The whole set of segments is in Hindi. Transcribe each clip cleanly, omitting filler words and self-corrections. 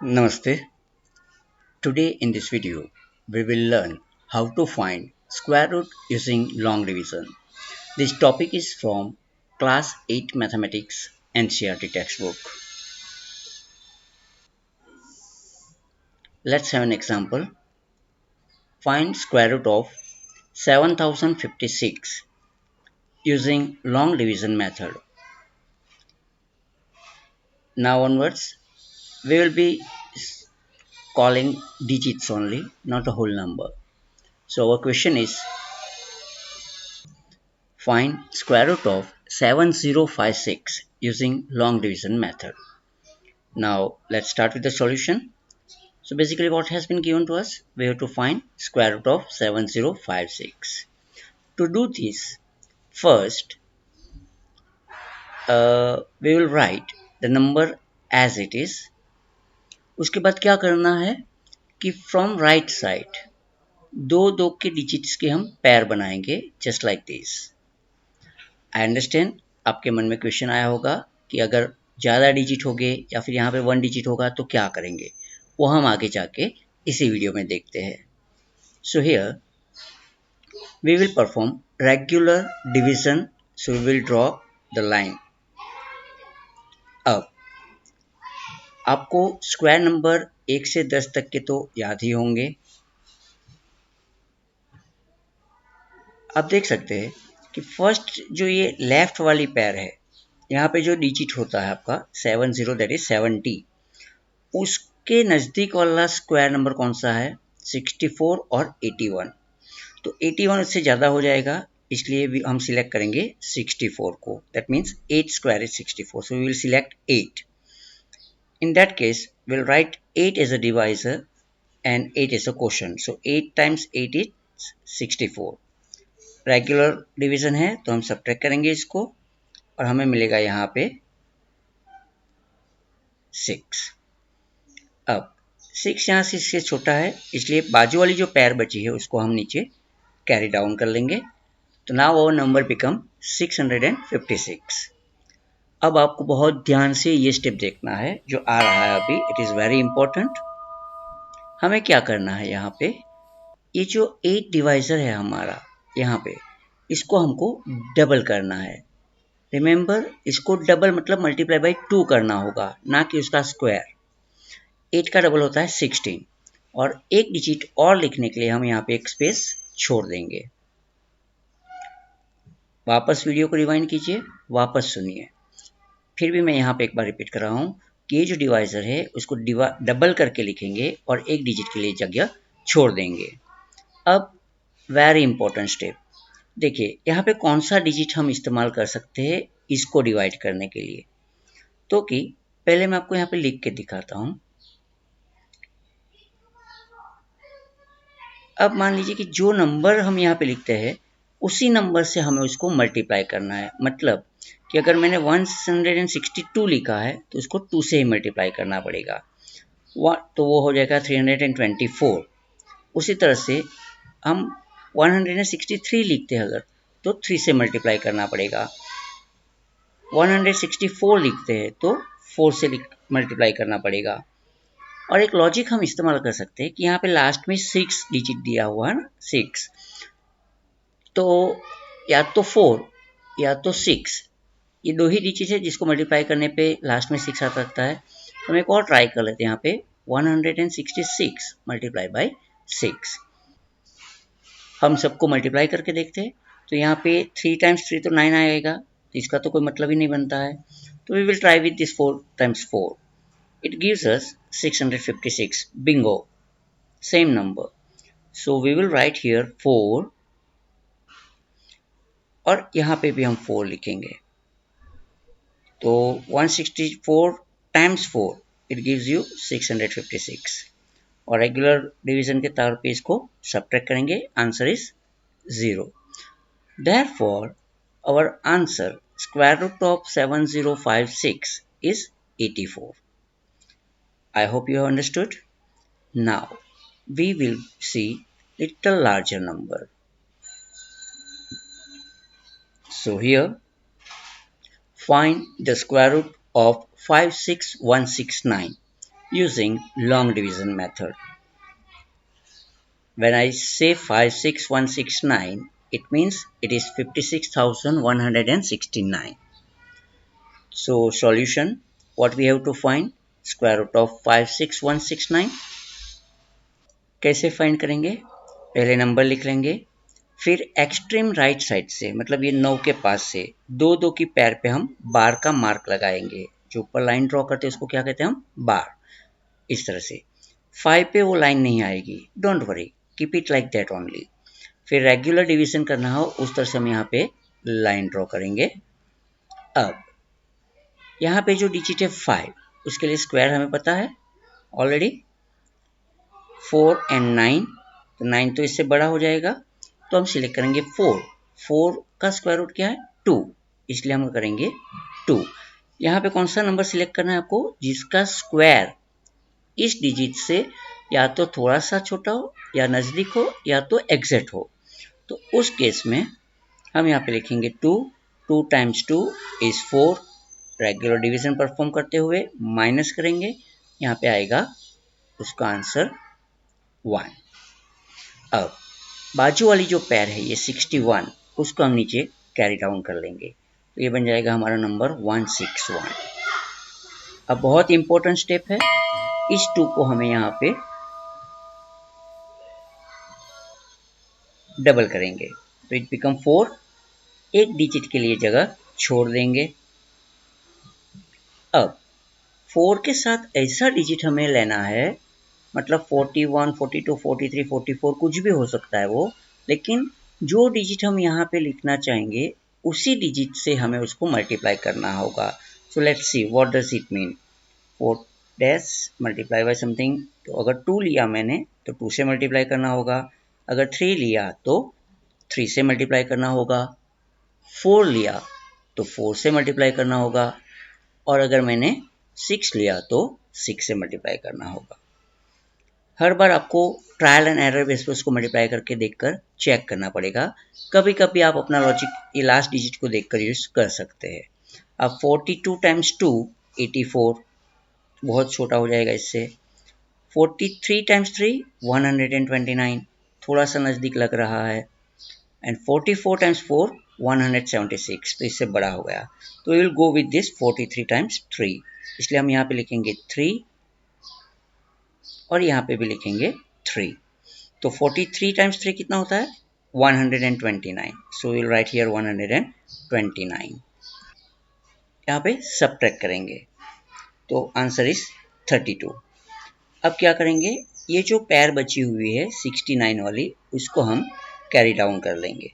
Namaste. Today in this video, we will learn how to find square root using long division. This topic is from Class 8 Mathematics NCERT textbook. Let's have an example. Find square root of 7056 using long division method. Now onwards, we will be calling digits only, not a whole number. So our question is find square root of 7056 using long division method. Now let's start with the solution. So basically what has been given to us, we have to find square root of 7056. To do this, first we will write the number as it is. उसके बाद क्या करना है कि फ्रॉम राइट साइड दो दो के डिजिट्स के हम पैर बनाएंगे just like this. I understand आपके मन में क्वेश्चन आया होगा कि अगर ज़्यादा डिजिट हो गए या फिर यहाँ पे वन डिजिट होगा तो क्या करेंगे, वो हम आगे जाके इसी वीडियो में देखते हैं. So here we will perform regular division. So we will draw the line. अब आपको स्क्वायर नंबर 1 से 10 तक के तो याद ही होंगे. आप देख सकते हैं कि फर्स्ट जो ये लेफ्ट वाली पैर है, यहाँ पे जो डिजिट होता है आपका 70, दैट इज 70, उसके नज़दीक वाला स्क्वायर नंबर कौन सा है? 64 और 81. तो 81 उससे ज़्यादा हो जाएगा, इसलिए भी हम सिलेक्ट करेंगे 64 को. That means 8 square is 64, so we will select 8. In that case we'll write 8 as a divisor and 8 as a quotient. So 8 times 8 is 64. Regular division है तो हम सब्ट्रैक्ट करेंगे इसको और हमें मिलेगा यहाँ पे 6. अब 6 यहाँ से इससे छोटा है, इसलिए बाजू वाली जो पैर बची है उसको हम नीचे कैरी डाउन कर लेंगे. तो नाउ आवर नंबर बिकम 656. अब आपको बहुत ध्यान से ये स्टेप देखना है जो आ रहा है अभी. It is very important. हमें क्या करना है, यहाँ पे ये जो 8 डिवाइजर है हमारा, यहाँ पे इसको हमको डबल करना है. रिमेंबर, इसको डबल मतलब मल्टीप्लाई बाई 2 करना होगा, ना कि उसका स्क्वायर. 8 का डबल होता है 16. और एक डिजिट और लिखने के लिए हम यहाँ पे एक स्पेस छोड़ देंगे. वापस वीडियो को रिवाइंड कीजिए, वापस सुनिए. फिर भी मैं यहाँ पे एक बार रिपीट कर रहा हूँ कि ये जो डिवाइजर है उसको डबल करके लिखेंगे और एक डिजिट के लिए जगह छोड़ देंगे. अब वेरी इंपॉर्टेंट स्टेप देखिए, यहाँ पे कौन सा डिजिट हम इस्तेमाल कर सकते हैं इसको डिवाइड करने के लिए. तो कि पहले मैं आपको यहाँ पे लिख के दिखाता हूँ. अब मान लीजिए कि जो नंबर हम यहाँ पे लिखते हैं उसी नंबर से हमें उसको मल्टीप्लाई करना है. मतलब कि अगर मैंने 162 लिखा है तो उसको 2 से ही मल्टीप्लाई करना पड़ेगा, तो वो हो जाएगा 324. उसी तरह से हम 163 लिखते हैं अगर, तो 3 से मल्टीप्लाई करना पड़ेगा. 164 लिखते हैं तो 4 से मल्टीप्लाई करना पड़ेगा. और एक लॉजिक हम इस्तेमाल कर सकते हैं कि यहाँ पे लास्ट में 6 डिजिट दिया हुआ है ना, 6, तो या तो 4 या तो 6, ये दो ही डिजिट है जिसको मल्टीप्लाई करने पे लास्ट में 6 आ सकता है. तो हम एक और ट्राई कर लेते हैं. यहाँ पे 166 मल्टीप्लाई बाई 6, हम सबको मल्टीप्लाई करके देखते हैं. तो यहाँ पे 3 टाइम्स 3 तो 9 आएगा, तो इसका तो कोई मतलब ही नहीं बनता है. तो we will try with this 4 times 4. It gives us 656. Bingo. Same number. So we will write here 4 और यहाँ पे भी हम 4 लिखेंगे. तो 164 times 4 it gives you 656. और रेगुलर डिवीजन के तौर पे इसको सब्ट्रैक्ट करेंगे. Answer is 0. Therefore, our answer square root of 7056 is 84. I hope you have understood. Now we will see little larger number. So here find the square root of 56169 using long division method. When I say 56169, it means it is 56,169. So solution, what we have to find? Square root of 56169. कैसे फाइंड करेंगे? पहले नंबर लिख लेंगे, फिर एक्सट्रीम राइट साइड से, मतलब ये 9 के पास से दो दो की पैर पे हम बार का मार्क लगाएंगे। जो ऊपर लाइन ड्रॉ करते हैं उसको क्या कहते हैं हम? बार। इस तरह से 5 पे वो लाइन नहीं आएगी, don't worry, keep it like that only. फिर रेगुलर डिवीजन करना हो उस तरह से हम यहाँ पे लाइन ड्रॉ करेंगे। अब यहाँ पे जो डिजिट है 5, उसके लिए स्क्वायर हमें पता है ऑलरेडी, 4 एंड 9, तो 9 तो इससे बड़ा हो जाएगा, तो हम सिलेक्ट करेंगे 4। 4 का स्क्वायर रूट क्या है? 2, इसलिए हम करेंगे 2। यहाँ पे कौन सा नंबर सिलेक्ट करना है आपको? जिसका स्क्वायर इस डिजिट से या तो थोड़ा सा छोटा हो, या नज़दीक हो, या तो एग्जैक्ट हो। तो उस केस में हम यहाँ पे लिखेंगे 2। 2 times 2 is 4। Regular division perform करते हुए माइनस करेंगे, यहाँ पे आएगा उसका आंसर 1। अब बाजू वाली जो पैर है ये 61, उसको हम नीचे कैरी डाउन कर लेंगे, तो ये बन जाएगा हमारा नंबर 161। अब बहुत इंपॉर्टेंट स्टेप है, इस 2 को हमें यहाँ पे डबल करेंगे, तो इट बिकम 4। एक डिजिट के लिए जगह छोड़ देंगे। अब 4 के साथ ऐसा डिजिट हमें लेना है, मतलब 41, 42, 43, 44 कुछ भी हो सकता है वो, लेकिन जो डिजिट हम यहाँ पे लिखना चाहेंगे उसी डिजिट से हमें उसको मल्टीप्लाई करना होगा। So let's see what does it mean. 4 dash multiply by something, तो अगर 2 लिया मैंने तो 2 से मल्टीप्लाई करना होगा, अगर 3 लिया तो 3 से मल्टीप्लाई करना होगा, 4 लिया तो 4 से मल्टीप्लाई करना होगा, और अगर मैंने 6 लिया तो 6 से मल्टीप्लाई करना होगा। हर बार आपको ट्रायल एंड एरर बेस पर उसको मल्टीप्लाई करके देखकर चेक करना पड़ेगा। कभी कभी आप अपना लॉजिक ये लास्ट डिजिट को देखकर यूज कर सकते हैं। अब 42 टाइम्स 2 84, बहुत छोटा हो जाएगा इससे। 43 टाइम्स 3 129, थोड़ा सा नज़दीक लग रहा है। एंड 44 टाइम्स 4 176, तो इससे बड़ा हो गया, तो we will go with this 43 times 3, इसलिए हम यहाँ पे लिखेंगे 3 और यहाँ पे भी लिखेंगे 3। तो 43 टाइम्स 3 कितना होता है? 129, सो विल राइट हियर 129। यहाँ पे सब्ट्रैक्ट करेंगे तो आंसर इज 32। अब क्या करेंगे, ये जो पैर बची हुई है 69 वाली, उसको हम कैरी डाउन कर लेंगे।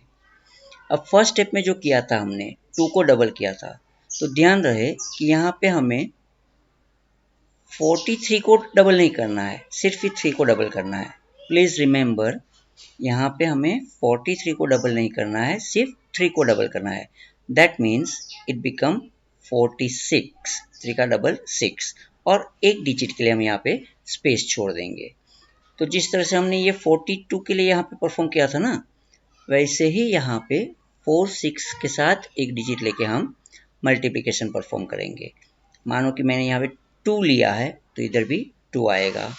अब फर्स्ट स्टेप में जो किया था हमने 2 को डबल किया था, तो ध्यान रहे कि यहाँ पे हमें 43 को डबल नहीं करना है, सिर्फ ही 3 को डबल करना है। प्लीज़ रिमेंबर, यहाँ पे हमें 43 को डबल नहीं करना है, सिर्फ 3 को डबल करना है। दैट मीन्स इट बिकम 46, 3 का डबल 6, और एक डिजिट के लिए हम यहाँ पे स्पेस छोड़ देंगे। तो जिस तरह से हमने ये 42 के लिए यहाँ पे परफॉर्म किया था ना, वैसे ही यहाँ पे 4 6 के साथ एक डिजिट लेके हम मल्टीप्लिकेशन परफॉर्म करेंगे। मानो कि मैंने यहाँ पे 2 लिया है तो इधर भी 2 आएगा,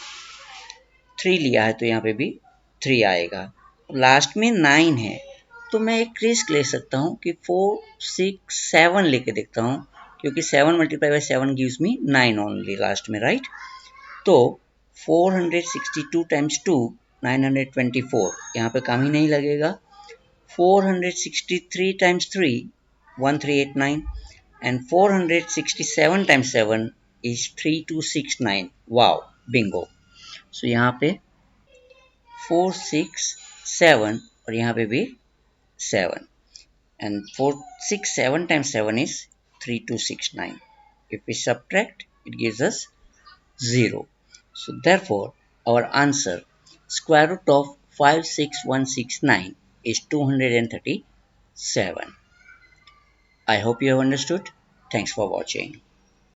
3 लिया है तो यहाँ पे भी 3 आएगा, लास्ट में 9 है, तो मैं एक रिस्क ले सकता हूँ कि 4 6 7 लेके देखता हूँ, क्योंकि 7 multiply by 7 gives me 9 only last में, राइट। तो 462 टाइम्स 2 924, यहाँ पे काम ही नहीं लगेगा। 463 times 3 1389, and 467 times 7 is 3269। Wow, bingo. So यहाँ पे 4 6 7 और यहाँ पे भी 7, and 4 6 7 times 7 is 3269। If we subtract, it gives us 0. So therefore our answer, square root of 56169 is 237। I hope you have understood. Thanks for watching.